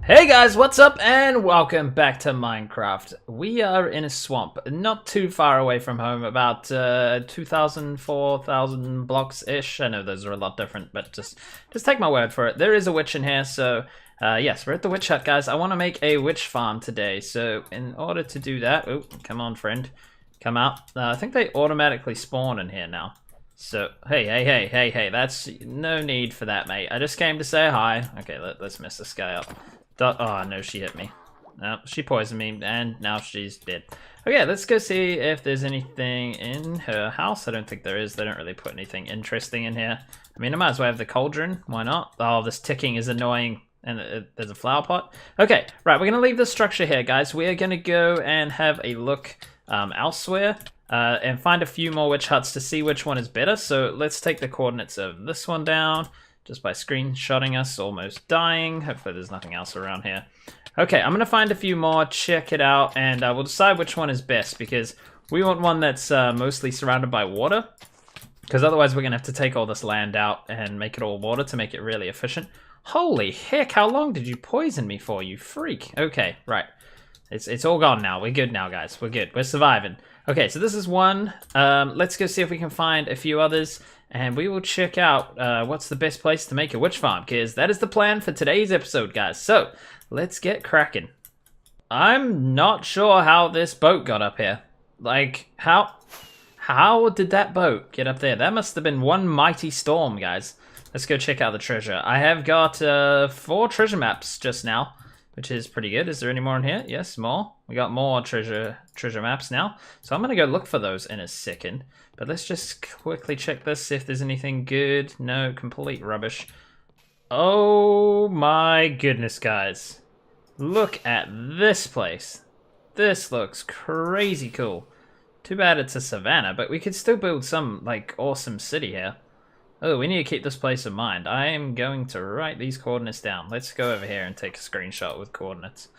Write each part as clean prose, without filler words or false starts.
Hey guys, what's up and welcome back to Minecraft. We are in a swamp, not too far away from home, about 2,000, 4,000 blocks-ish. I know those are a lot different, but just take my word for it. There is a witch in here, so yes, we're at the witch hut, guys. I want to make a witch farm today, so in order to do that, oh, come on, friend, come out. I think they automatically spawn in here now. So, hey, that's no need for that, mate. I just came to say hi. Okay, let's mess this guy up. Oh, no, she hit me. No, she poisoned me, and now she's dead. Okay, let's go see if there's anything in her house. I don't think there is. They don't really put anything interesting in here. I mean, I might as well have the cauldron. Why not? Oh, this ticking is annoying, and there's a flower pot. Okay, right, we're going to leave the structure here, guys. We are going to go and have a look elsewhere. And find a few more witch huts to see which one is better. So let's take the coordinates of this one down just by screenshotting us almost dying. Hopefully there's nothing else around here. Okay, I'm going to find a few more, check it out, and we'll decide which one is best because we want one that's mostly surrounded by water, because otherwise we're going to have to take all this land out and make it all water to make it really efficient. Holy heck, how long did you poison me for, you freak? Okay, right. It's all gone now. We're good now, guys. We're good. We're surviving. Okay, so this is one. Let's go see if we can find a few others, and we will check out what's the best place to make a witch farm, because that is the plan for today's episode, guys. So, let's get cracking. I'm not sure how this boat got up here. Like, how did that boat get up there? That must have been one mighty storm, guys. Let's go check out the treasure. I have got 4 treasure maps just now, which is pretty good. Is there any more in here? Yes, more. We got more treasure maps now. So I'm going to go look for those in a second. But let's just quickly check this, see if there's anything good. No, complete rubbish. Oh my goodness, guys. Look at this place. This looks crazy cool. Too bad it's a savannah, but we could still build some, like, awesome city here. Oh, we need to keep this place in mind. I am going to write these coordinates down. Let's go over here and take a screenshot with coordinates.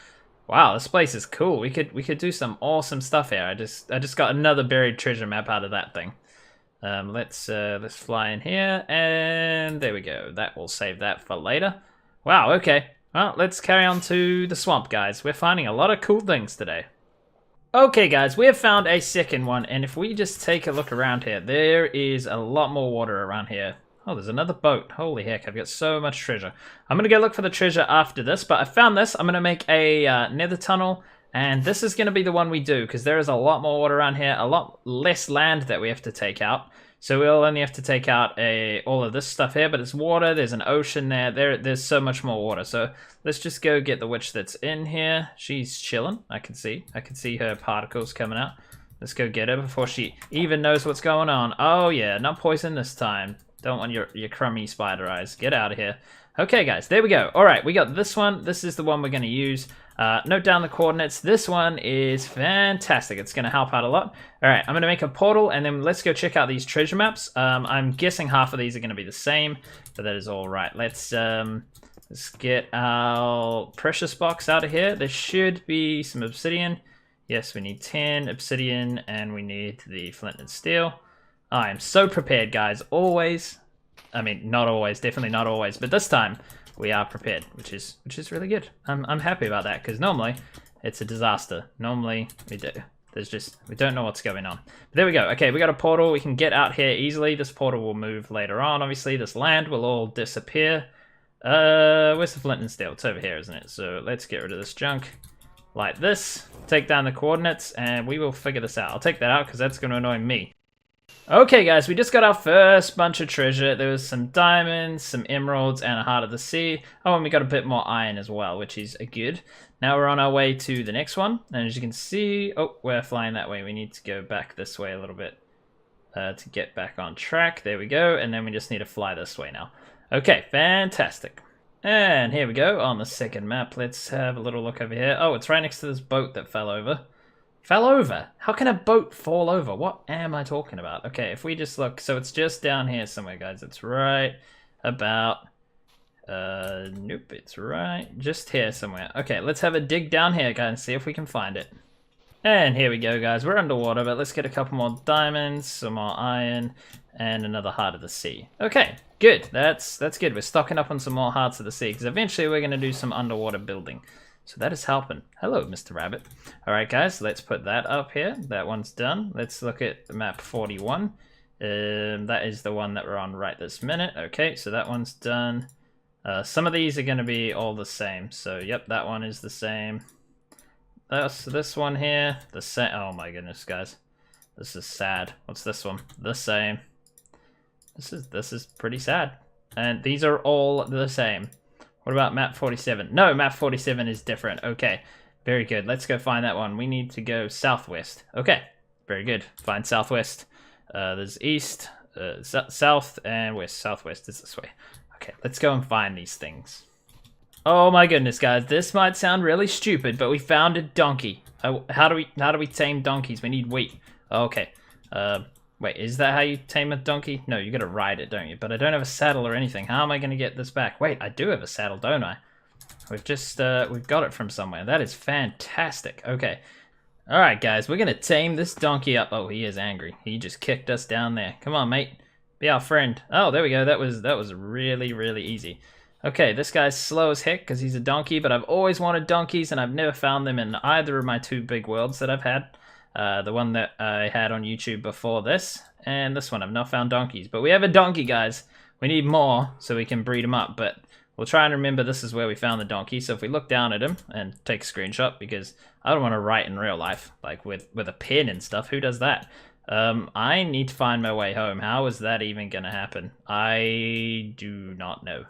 Wow, this place is cool. We could do some awesome stuff here. I just got another buried treasure map out of that thing. Let's fly in here, and there we go. That will save that for later. Wow, okay. Well, let's carry on to the swamp, guys. We're finding a lot of cool things today. Okay, guys, we have found a second one, and if we just take a look around here, there is a lot more water around here. Oh, there's another boat. Holy heck, I've got so much treasure. I'm going to go look for the treasure after this, but I found this. I'm going to make a nether tunnel, and this is going to be the one we do, because there is a lot more water around here, a lot less land that we have to take out. So we'll only have to take out all of this stuff here, but it's water, there's an ocean there's so much more water. So let's just go get the witch that's in here. She's chilling, I can see her particles coming out. Let's go get her before she even knows what's going on. Oh yeah, not poison this time. Don't want your crummy spider eyes. Get out of here. Okay guys, there we go. Alright, we got this one. This is the one we're going to use. Note down the coordinates. This one is fantastic. It's going to help out a lot. Alright, I'm going to make a portal, and then let's go check out these treasure maps. I'm guessing half of these are going to be the same, but that is alright. Let's get our precious box out of here. There should be some obsidian. Yes, we need 10 obsidian, and we need the flint and steel. I am so prepared, guys. Always. I mean, not always. Definitely not always. But this time, we are prepared, which is really good. I'm happy about that, because normally, it's a disaster. Normally, we don't know what's going on. But there we go. Okay, we got a portal. We can get out here easily. This portal will move later on. Obviously, this land will all disappear. Where's the flint and steel? It's over here, isn't it? So let's get rid of this junk. Like this. Take down the coordinates, and we will figure this out. I'll take that out, because that's going to annoy me. Okay guys, we just got our first bunch of treasure. There was some diamonds, some emeralds, and a heart of the sea. Oh, and we got a bit more iron as well, which is good. Now we're on our way to the next one. And as you can see, oh, we're flying that way. We need to go back this way a little bit to get back on track. There we go. And then we just need to fly this way now. Okay, fantastic. And here we go on the second map. Let's have a little look over here. Oh, it's right next to this boat that fell over. Fell over? How can a boat fall over? What am I talking about? Okay, if we just look, so it's just down here somewhere, guys. It's right about, nope, it's right just here somewhere. Okay, let's have a dig down here, guys, and see if we can find it. And here we go, guys. We're underwater, but let's get a couple more diamonds, some more iron, and another heart of the sea. Okay, good. That's good. We're stocking up on some more hearts of the sea, because eventually we're going to do some underwater building. So that is helping. Hello, Mr. Rabbit. All right, guys, let's put that up here. That one's done. Let's look at map 41. That is the one that we're on right this minute. Okay, so that one's done. Some of these are going to be all the same. So, yep, that one is the same. This one here, the same. Oh my goodness, guys, this is sad. What's this one? The same. This is pretty sad. And these are all the same. What about map 47? No, map 47 is different. Okay, very good. Let's go find that one. We need to go southwest. Okay, very good. Find southwest. There's east, south, and west. Southwest is this way. Okay, let's go and find these things. Oh my goodness, guys, this might sound really stupid, but we found a donkey. How do we tame donkeys? We need wheat. Okay. Wait, is that how you tame a donkey? No, you gotta ride it, don't you? But I don't have a saddle or anything. How am I gonna get this back? Wait, I do have a saddle, don't I? We've just we've got it from somewhere. That is fantastic. Okay. All right, guys, we're gonna tame this donkey up. Oh, he is angry. He just kicked us down there. Come on, mate. Be our friend. Oh, there we go. That was really, really easy. Okay, this guy's slow as heck because he's a donkey, but I've always wanted donkeys and I've never found them in either of my two big worlds that I've had. The one that I had on YouTube before this, and this one I've not found donkeys. But we have a donkey, guys. We need more so we can breed them up, but we'll try and remember this is where we found the donkey. So if we look down at him and take a screenshot, because I don't want to write in real life, like with a pen and stuff. Who does that? I need to find my way home. How is that even going to happen? I do not know.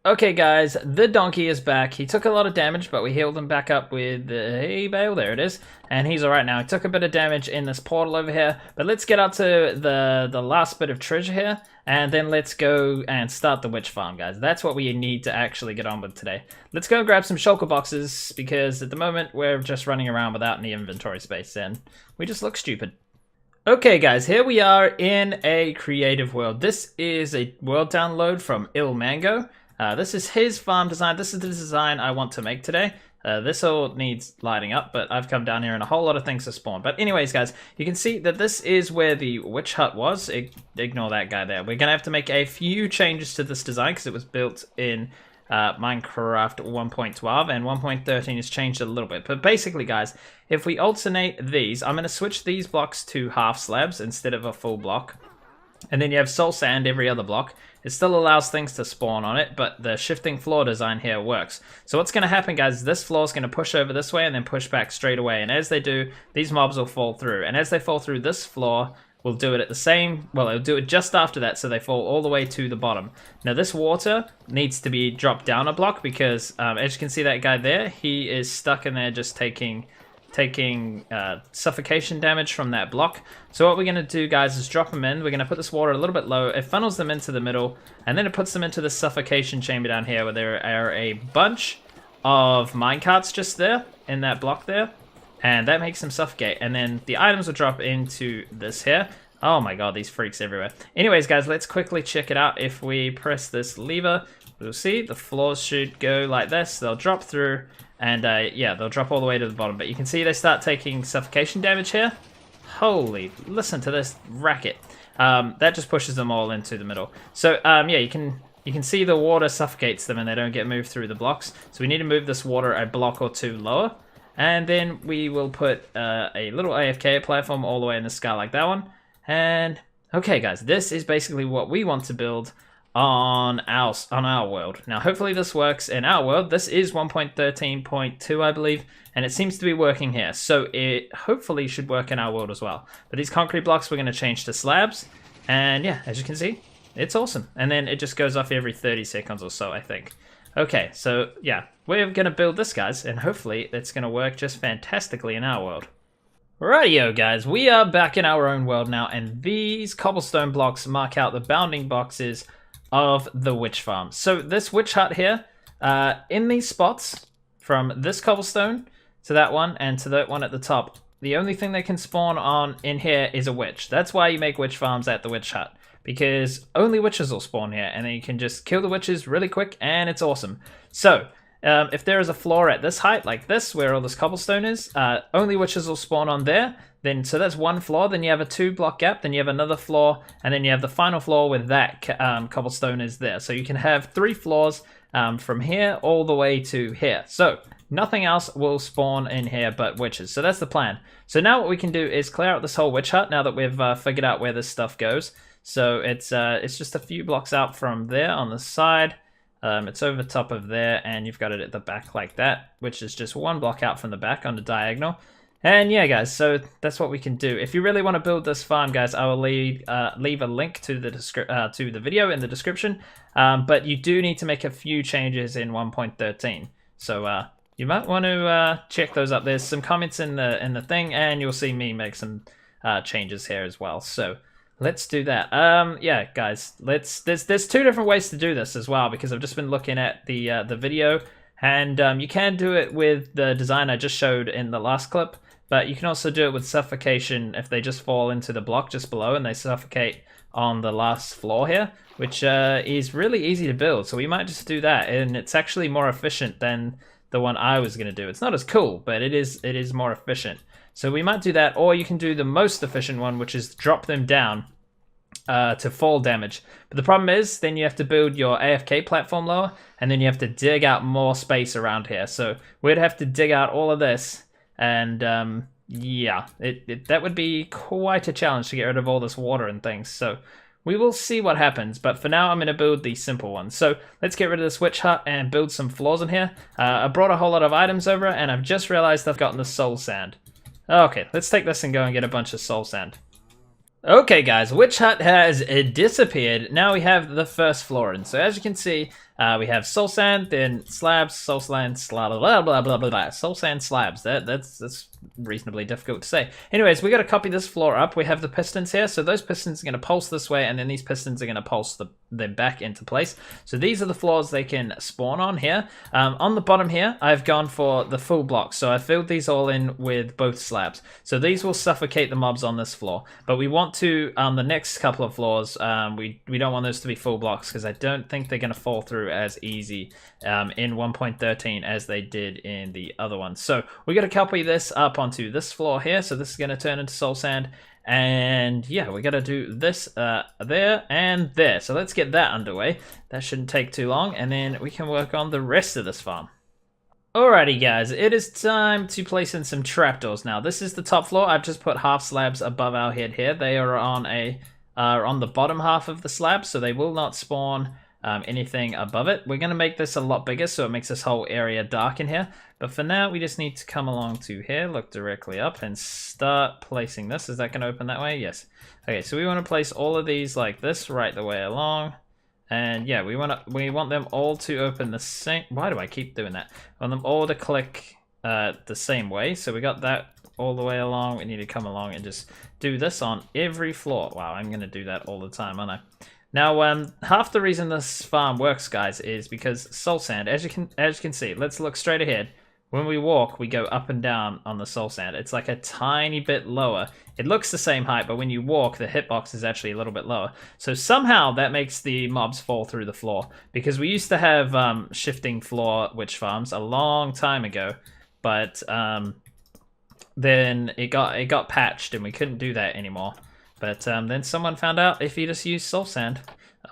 Okay, guys, the donkey is back. He took a lot of damage, but we healed him back up with a bale. There it is. And he's alright now. He took a bit of damage in this portal over here. But let's get out to the last bit of treasure here. And then let's go and start the witch farm, guys. That's what we need to actually get on with today. Let's go grab some shulker boxes, because at the moment we're just running around without any inventory space, and we just look stupid. Okay, guys, here we are in a creative world. This is a world download from Il Mango. This is his farm design. This is the design I want to make today. This all needs lighting up, but I've come down here and a whole lot of things have spawned. But anyways, guys, you can see that this is where the witch hut was. Ignore that guy there. We're going to have to make a few changes to this design because it was built in Minecraft 1.12, and 1.13 has changed it a little bit. But basically, guys, if we alternate these, I'm going to switch these blocks to half slabs instead of a full block. And then you have soul sand every other block. It still allows things to spawn on it, but the shifting floor design here works. So what's going to happen, guys, is this floor is going to push over this way and then push back straight away. And as they do, these mobs will fall through. And as they fall through this floor, we'll do it at the same, well, it'll do it just after that, so they fall all the way to the bottom. Now, this water needs to be dropped down a block because, as you can see that guy there, he is stuck in there just taking suffocation damage from that block. So what we're going to do, guys, is drop them in. We're going to put this water a little bit low. It funnels them into the middle, and then it puts them into the suffocation chamber down here where there are a bunch of minecarts just there in that block there, and that makes them suffocate. And then the items will drop into this here. Oh my god, these freaks everywhere. Anyways, guys, let's quickly check it out. If we press this lever, we'll see the floors should go like this. They'll drop through. And yeah, they'll drop all the way to the bottom. But you can see they start taking suffocation damage here. Holy, listen to this racket. That just pushes them all into the middle. So yeah, you can see the water suffocates them and they don't get moved through the blocks. So we need to move this water a block or two lower. And then we will put a little AFK platform all the way in the sky like that one. And okay, guys, this is basically what we want to build on our world. Now, hopefully this works in our world. This is 1.13.2, I believe, and it seems to be working here. So it hopefully should work in our world as well. But these concrete blocks we're going to change to slabs. And yeah, as you can see, it's awesome. And then it just goes off every 30 seconds or so, I think. Okay, so yeah, we're going to build this, guys, and hopefully it's going to work just fantastically in our world. Rightio, guys, we are back in our own world now, and these cobblestone blocks mark out the bounding boxes of the witch farm. So this witch hut here, in these spots, from this cobblestone to that one and to that one at the top, the only thing they can spawn on in here is a witch. That's why you make witch farms at the witch hut, because only witches will spawn here, and then you can just kill the witches really quick, and it's awesome. So If there is a floor at this height, like this, where all this cobblestone is, only witches will spawn on there. Then, so that's one floor. Then you have a 2-block gap. Then you have another floor, and then you have the final floor with that cobblestone is there. So you can have 3 floors from here all the way to here. So nothing else will spawn in here but witches. So that's the plan. So now what we can do is clear out this whole witch hut now that we've figured out where this stuff goes. So it's just a few blocks out from there on the side. It's over top of there, and you've got it at the back like that, which is just 1 block out from the back on the diagonal. And yeah, guys, so that's what we can do. If you really want to build this farm, guys, I will leave a link to the video in the description. But you do need to make a few changes in 1.13. So you might want to check those up. There's some comments in the thing, and you'll see me make some changes here as well. So let's do that. Yeah, guys, there's 2 different ways to do this as well, because I've just been looking at the video, and you can do it with the design I just showed in the last clip, but you can also do it with suffocation if they just fall into the block just below and they suffocate on the last floor here, which is really easy to build. So we might just do that, and it's actually more efficient than the one I was going to do. It's not as cool, but it is more efficient. So we might do that, or you can do the most efficient one, which is drop them down to fall damage. But the problem is, then you have to build your AFK platform lower, and then you have to dig out more space around here. So we'd have to dig out all of this, and yeah, that would be quite a challenge to get rid of all this water and things. So we will see what happens, but for now I'm going to build the simple one. So let's get rid of this witch hut and build some floors in here. I brought a whole lot of items over, and I've just realized I've gotten the soul sand. Okay, let's take this and go and get a bunch of soul sand. Okay, guys, witch hut has disappeared. Now we have the first floor in. So as you can see, we have soul sand, then slabs, soul sand, blah blah blah blah blah blah. Soul sand slabs. That's reasonably difficult to say. Anyways, we got to copy this floor up. We have the pistons here, so those pistons are going to pulse this way, and then these pistons are going to pulse them back into place. So these are the floors they can spawn on here. On the bottom here, I've gone for the full block, so I filled these all in with both slabs. So these will suffocate the mobs on this floor, but we want to on the next couple of floors, we don't want those to be full blocks, because I don't think they're going to fall through as easy in 1.13 as they did in the other one. So we got to copy this up onto this floor here. So this is going to turn into soul sand, and yeah, we got to do this there and there. So let's get that underway. That shouldn't take too long, and then we can work on the rest of this farm. Alrighty, guys, it is time to place in some trapdoors now. This is the top floor. I've just put half slabs above our head here. They are on the bottom half of the slab, so they will not spawn anything above it. We're going to make this a lot bigger, so it makes this whole area dark in here. But for now, we just need to come along to here, look directly up, and start placing this. Is that going to open that way? Yes. Okay, so we want to place all of these like this right the way along. And yeah, we want them all to open the same. Why do I keep doing that? I want them all to click the same way. So we got that all the way along. We need to come along and just do this on every floor. Wow, I'm going to do that all the time, aren't I? Now, half the reason this farm works, guys, is because soul sand. As you can see, let's look straight ahead. When we walk, we go up and down on the soul sand. It's like a tiny bit lower. It looks the same height, but when you walk, the hitbox is actually a little bit lower. So somehow that makes the mobs fall through the floor. Because we used to have shifting floor witch farms a long time ago, but then it got patched and we couldn't do that anymore. But then someone found out if you just use soul sand.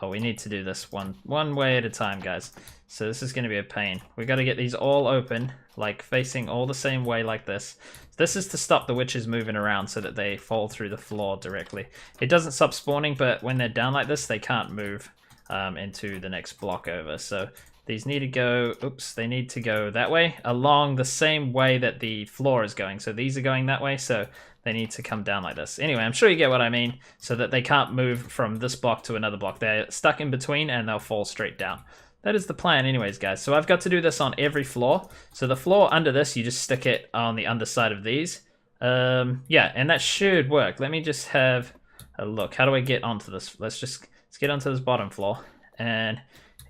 Oh, we need to do this one way at a time, guys. So this is going to be a pain. We got to get these all open, like facing all the same way like this. This is to stop the witches moving around so that they fall through the floor directly. It doesn't stop spawning, but when they're down like this, they can't move into the next block over. So these need to go, they need to go that way, along the same way that the floor is going. So these are going that way, so they need to come down like this. Anyway, I'm sure you get what I mean, so that they can't move from this block to another block. They're stuck in between and they'll fall straight down. That is the plan anyways, guys. So I've got to do this on every floor. So the floor under this, you just stick it on the underside of these. Yeah, and that should work. Let me just have a look. How do I get onto this? Let's get onto this bottom floor. And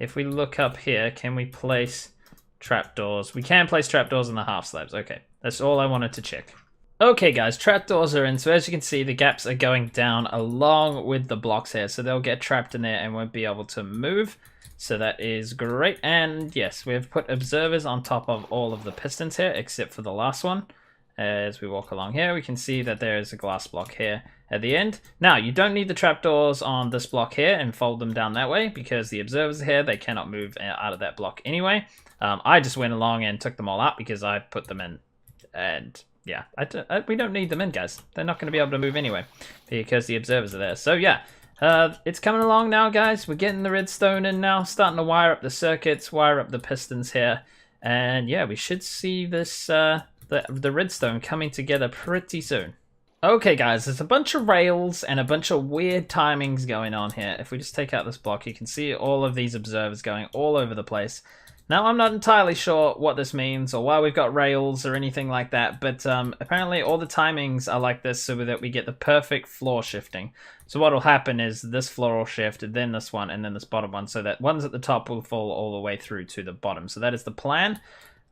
if we look up here, can we place trapdoors? We can place trapdoors in the half slabs. Okay, that's all I wanted to check. Okay guys, trapdoors are in, so as you can see the gaps are going down along with the blocks here, so they'll get trapped in there and won't be able to move, so that is great. And yes, we've put observers on top of all of the pistons here except for the last one. As we walk along here we can see that there is a glass block here at the end. Now you don't need the trapdoors on this block here and fold them down that way because the observers are here, they cannot move out of that block anyway. I just went along and took them all out because I put them in, and yeah, we don't need them in, guys. They're not going to be able to move anyway because the observers are there. So yeah, it's coming along now, guys. We're getting the redstone in now, starting to wire up the circuits, wire up the pistons here. And yeah, we should see this the redstone coming together pretty soon. Okay, guys, there's a bunch of rails and a bunch of weird timings going on here. If we just take out this block, you can see all of these observers going all over the place. Now, I'm not entirely sure what this means or why we've got rails or anything like that, but apparently all the timings are like this so that we get the perfect floor shifting. So what will happen is this floor will shift, then this one, and then this bottom one, so that ones at the top will fall all the way through to the bottom. So that is the plan.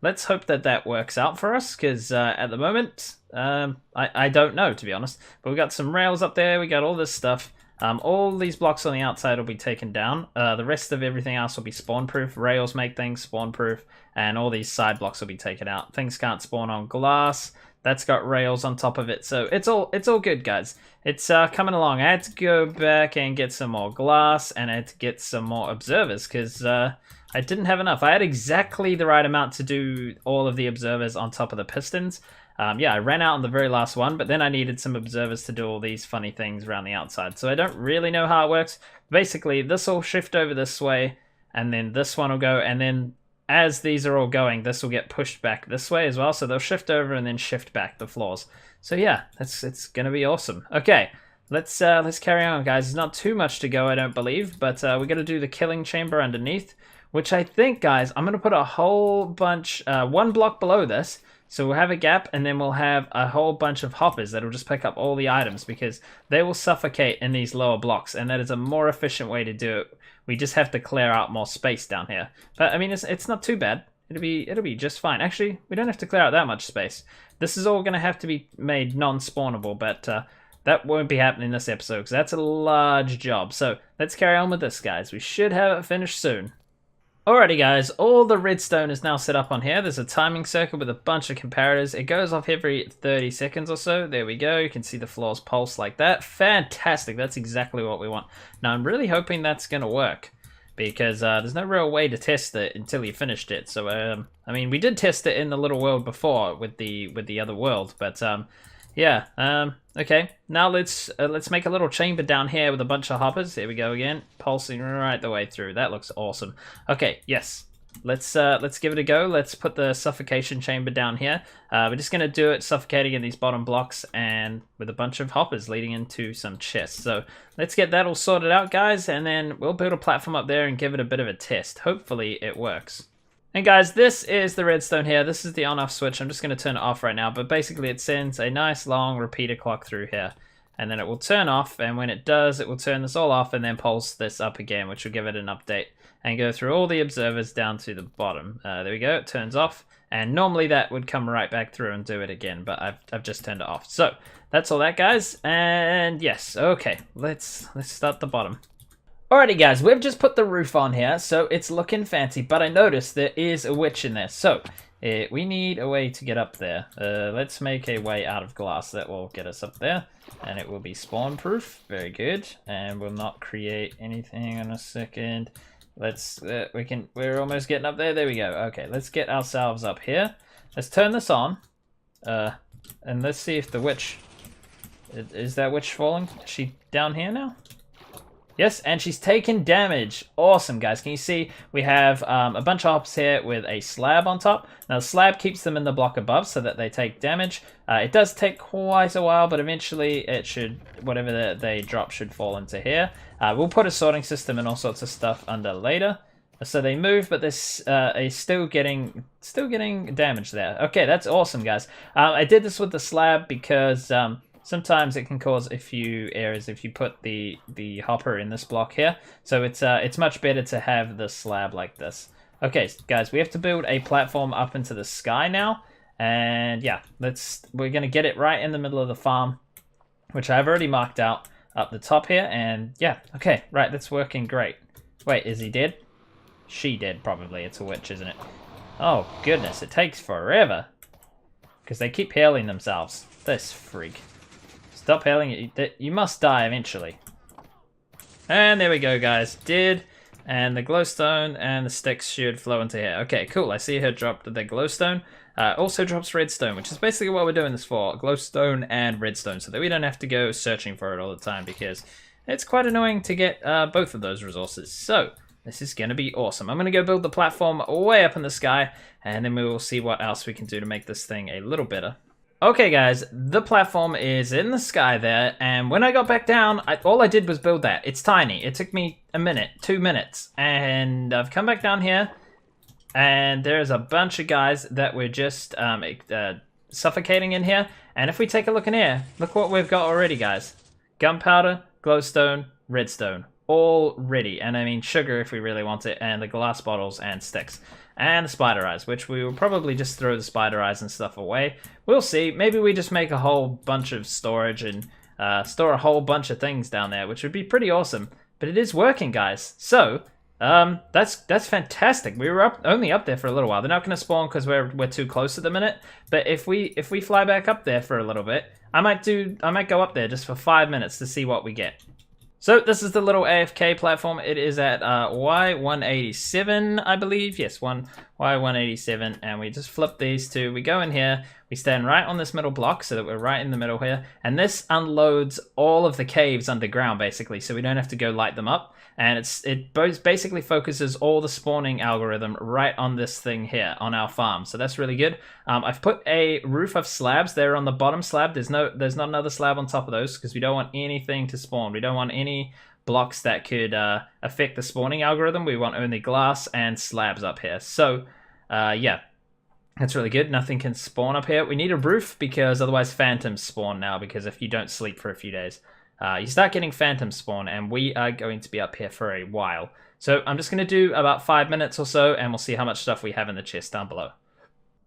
Let's hope that that works out for us, because at the moment, I don't know, to be honest. But we've got some rails up there, we got all this stuff. All these blocks on the outside will be taken down. The rest of everything else will be spawn-proof. Rails make things spawn-proof, and all these side blocks will be taken out. Things can't spawn on glass. That's got rails on top of it, so it's all good, guys. It's coming along. I had to go back and get some more glass, and I had to get some more observers because I didn't have enough. I had exactly the right amount to do all of the observers on top of the pistons. Yeah, I ran out on the very last one, but then I needed some observers to do all these funny things around the outside. So I don't really know how it works. Basically, this will shift over this way, and then this one will go, and then as these are all going, this will get pushed back this way as well. So they'll shift over and then shift back the floors. So yeah, it's gonna be awesome. Okay, let's carry on, guys. There's not too much to go, I don't believe, but we got to do the killing chamber underneath, which I think, guys, I'm gonna put a whole bunch, one block below this. So we'll have a gap, and then we'll have a whole bunch of hoppers that'll just pick up all the items because they will suffocate in these lower blocks, and that is a more efficient way to do it. We just have to clear out more space down here. But I mean, it's not too bad. It'll be just fine. Actually, we don't have to clear out that much space. This is all going to have to be made non-spawnable, but that won't be happening this episode because that's a large job. So let's carry on with this, guys. We should have it finished soon. Alrighty guys, all the redstone is now set up on here. There's a timing circle with a bunch of comparators. It goes off every 30 seconds or so. There we go. You can see the floors pulse like that. Fantastic. That's exactly what we want. Now I'm really hoping that's going to work because there's no real way to test it until you finished it. So I mean, we did test it in the little world before with the other world, but yeah. Okay. Now let's make a little chamber down here with a bunch of hoppers. Here we go again, pulsing right the way through. That looks awesome. Okay. Yes. Let's give it a go. Let's put the suffocation chamber down here. We're just gonna do it suffocating in these bottom blocks and with a bunch of hoppers leading into some chests. So let's get that all sorted out, guys, and then we'll build a platform up there and give it a bit of a test. Hopefully it works. And guys, this is the redstone here. This is the on-off switch. I'm just going to turn it off right now, but basically it sends a nice long repeater clock through here. And then it will turn off, and when it does, it will turn this all off and then pulse this up again, which will give it an update and go through all the observers down to the bottom. There we go, it turns off. And normally that would come right back through and do it again, but I've just turned it off. So that's all that, guys. And yes, okay, let's start the bottom. Alrighty guys, we've just put the roof on here, so it's looking fancy, but I noticed there is a witch in there, so we need a way to get up there. Let's make a way out of glass that will get us up there, and it will be spawn proof. Very good, and we'll not create anything in a second. We're almost getting up there. There we go. Okay, let's get ourselves up here. Let's turn this on, and let's see if the witch, is that witch falling? Is she down here now? Yes, and she's taken damage. Awesome, guys. Can you see we have a bunch of hops here with a slab on top. Now, the slab keeps them in the block above so that they take damage. It does take quite a while, but eventually it should, whatever they drop should fall into here. We'll put a sorting system and all sorts of stuff under later. So they move, but they're still getting damage there. Okay, that's awesome, guys. I did this with the slab because sometimes it can cause a few errors if you put the hopper in this block here. So it's much better to have the slab like this. Okay, guys, we have to build a platform up into the sky now. And yeah, we're gonna get it right in the middle of the farm, which I've already marked out up the top here. And yeah, okay, right, that's working great. Wait, is he dead? She dead, probably. It's a witch, isn't it? Oh goodness, it takes forever because they keep healing themselves. This freak. Stop healing. You must die eventually. And there we go, guys. Did. And the glowstone and the sticks should flow into here. Okay, cool. I see her drop the glowstone. Also drops redstone, which is basically what we're doing this for. Glowstone and redstone, so that we don't have to go searching for it all the time, because it's quite annoying to get both of those resources. So, this is going to be awesome. I'm going to go build the platform way up in the sky, and then we will see what else we can do to make this thing a little better. Okay guys, the platform is in the sky there, and when I got back down, all I did was build that. It's tiny. It took me a minute, 2 minutes, and I've come back down here, and there's a bunch of guys that were just suffocating in here. And if we take a look in here, look what we've got already, guys. Gunpowder, glowstone, redstone, all ready. And I mean sugar if we really want it, and the glass bottles and sticks. And the spider eyes, which we will probably just throw the spider eyes and stuff away. We'll see. Maybe we just make a whole bunch of storage and store a whole bunch of things down there, which would be pretty awesome. But it is working, guys. So, that's fantastic. We were only up there for a little while. They're not going to spawn because we're too close at the minute. But if we fly back up there for a little bit, I might go up there just for 5 minutes to see what we get. So this is the little AFK platform. It is at Y187, I believe. Yes, Y187, and we just flip these two. We go in here. We stand right on this middle block so that we're right in the middle here. And this unloads all of the caves underground, basically, so we don't have to go light them up. And it basically focuses all the spawning algorithm right on this thing here, on our farm. So that's really good. I've put a roof of slabs there on the bottom slab. There's not another slab on top of those because we don't want anything to spawn. We don't want any blocks that could affect the spawning algorithm. We want only glass and slabs up here. So, yeah. That's really good. Nothing can spawn up here. We need a roof because otherwise phantoms spawn now, because if you don't sleep for a few days, you start getting phantom spawn, and we are going to be up here for a while. So I'm just going to do about 5 minutes or so, and we'll see how much stuff we have in the chest down below.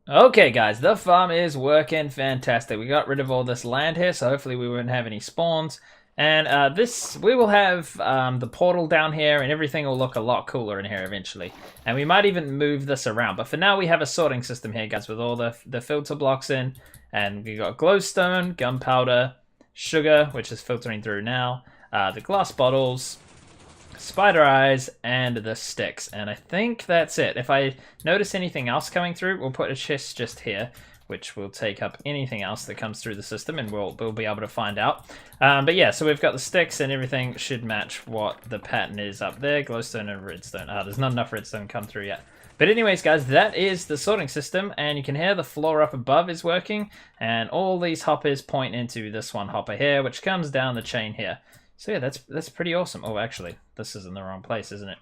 Okay guys, the farm is working fantastic. We got rid of all this land here, so hopefully we won't have any spawns. And we will have the portal down here, and everything will look a lot cooler in here eventually. And we might even move this around. But for now, we have a sorting system here, guys, with all the filter blocks in. And we got glowstone, gunpowder, sugar, which is filtering through now, the glass bottles, spider eyes, and the sticks. And I think that's it. If I notice anything else coming through, we'll put a chest just here, which will take up anything else that comes through the system, and we'll be able to find out. But yeah, so we've got the sticks, and everything should match what the pattern is up there. Glowstone and redstone. There's not enough redstone come through yet. But anyways, guys, that is the sorting system, and you can hear the floor up above is working, and all these hoppers point into this one hopper here, which comes down the chain here. So yeah, that's pretty awesome. Oh, actually, this is in the wrong place, isn't it?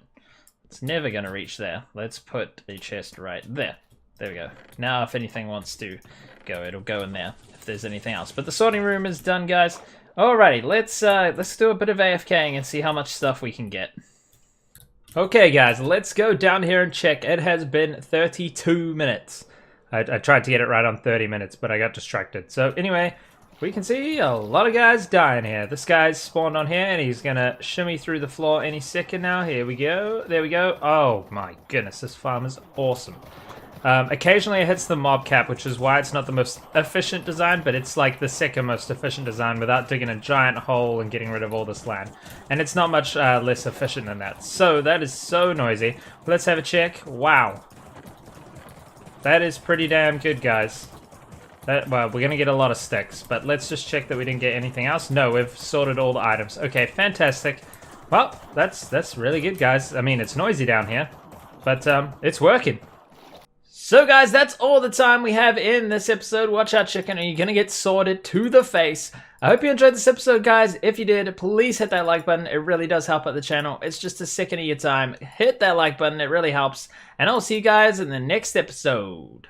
It's never going to reach there. Let's put a chest right there. There we go. Now, if anything wants to go, it'll go in there if there's anything else. But the sorting room is done, guys. Alrighty, let's do a bit of AFKing and see how much stuff we can get. Okay, guys, let's go down here and check. It has been 32 minutes. I tried to get it right on 30 minutes, but I got distracted. So anyway, we can see a lot of guys dying here. This guy's spawned on here, and he's going to shimmy through the floor any second now. Here we go. There we go. Oh, my goodness. This farm is awesome. Occasionally it hits the mob cap, which is why it's not the most efficient design, but it's like the second most efficient design without digging a giant hole and getting rid of all this land. And it's not much less efficient than that. So that is so noisy. Let's have a check. Wow. That is pretty damn good, guys. Well, we're going to get a lot of sticks, but let's just check that we didn't get anything else. No, we've sorted all the items. Okay, fantastic. Well, that's really good, guys. I mean, it's noisy down here, but it's working. So guys, that's all the time we have in this episode. Watch out, chicken, or you're going to get sorted to the face. I hope you enjoyed this episode, guys. If you did, please hit that like button. It really does help out the channel. It's just a second of your time. Hit that like button. It really helps. And I'll see you guys in the next episode.